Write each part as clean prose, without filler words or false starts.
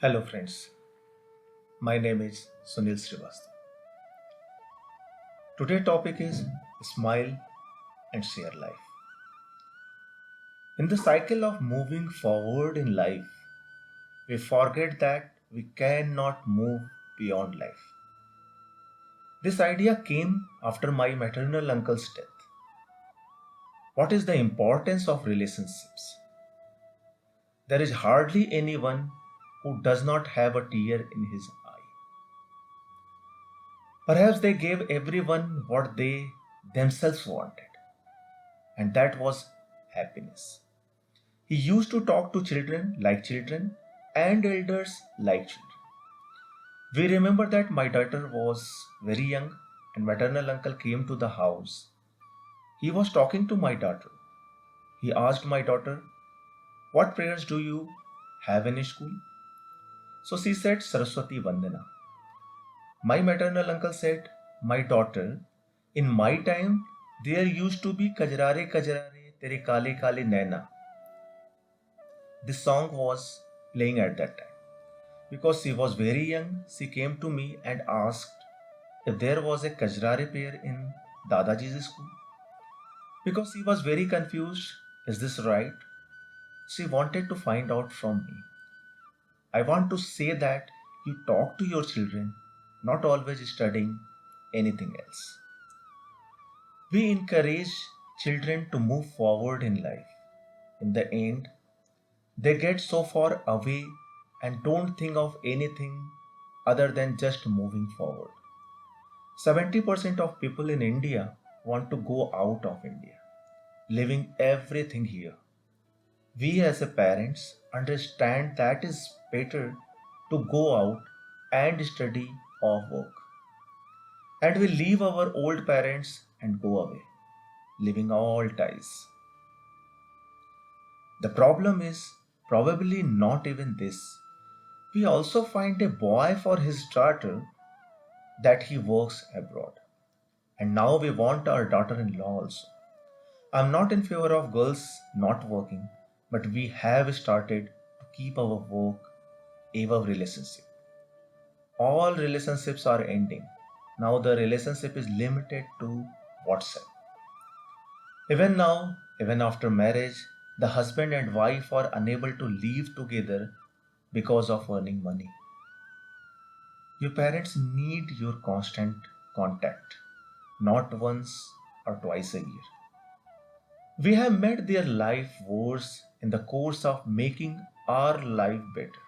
Hello, friends. My name is Sunil Srivastava. Today's topic is smile and share life. In the cycle of moving forward in life, we forget that we cannot move beyond life. This idea came after my maternal uncle's death. What is the importance of relationships? There is hardly anyone who does not have a tear in his eye. Perhaps they gave everyone what they themselves wanted, and that was happiness. He used to talk to children and elders like children. We remember that my daughter was very young and maternal uncle came to the house. He was talking to my daughter. He asked my daughter, "What prayers do you have in school?" So she said, "Saraswati Vandana." My maternal uncle said, "My daughter, in my time, there used to be Kajrare Kajrare Tere Kale Kale Naina." This song was playing at that time. Because she was very young, she came to me and asked if there was a Kajrare pair in Dadaji's school. Because she was very confused, is this right? She wanted to find out from me. I want to say that you talk to your children, not always studying anything else. We encourage children to move forward in life. In the end, they get so far away and don't think of anything other than just moving forward. 70% of people in India want to go out of India, leaving everything here. We as a parents understand that it's better to go out and study or work. And we leave our old parents and go away, leaving all ties. The problem is probably not even this. We also find a boy for his daughter that he works abroad. And now we want our daughter in law also. I'm not in favor of girls not working, but we have started to keep our work above relationship. All relationships are ending. Now the relationship is limited to WhatsApp. Even now, even after marriage, the husband and wife are unable to live together because of earning money. Your parents need your constant contact, not once or twice a year. We have made their life worse in the course of making our life better.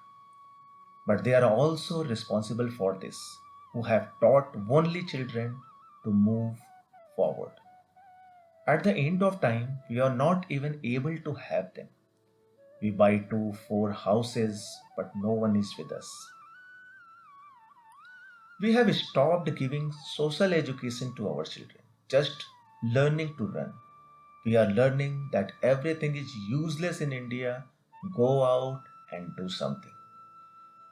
But they are also responsible for this, who have taught only children to move forward. At the end of time, we are not even able to have them. We buy two, four houses, but no one is with us. We have stopped giving social education to our children, just learning to run. We are learning that everything is useless in India. Go out and do something.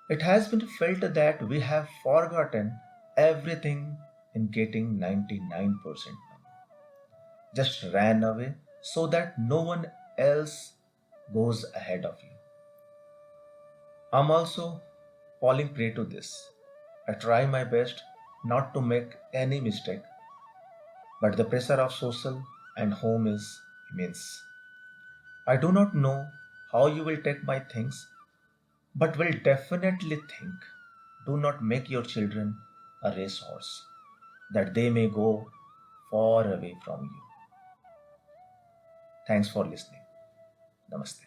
It has been felt that we have forgotten everything in getting 99% number. Just ran away so that no one else goes ahead of you. I'm also falling prey to this. I try my best not to make any mistake, but the pressure of social and home is immense. I do not know how you will take my things, but will definitely think do not make your children a racehorse, that they may go far away from you. Thanks for listening. Namaste.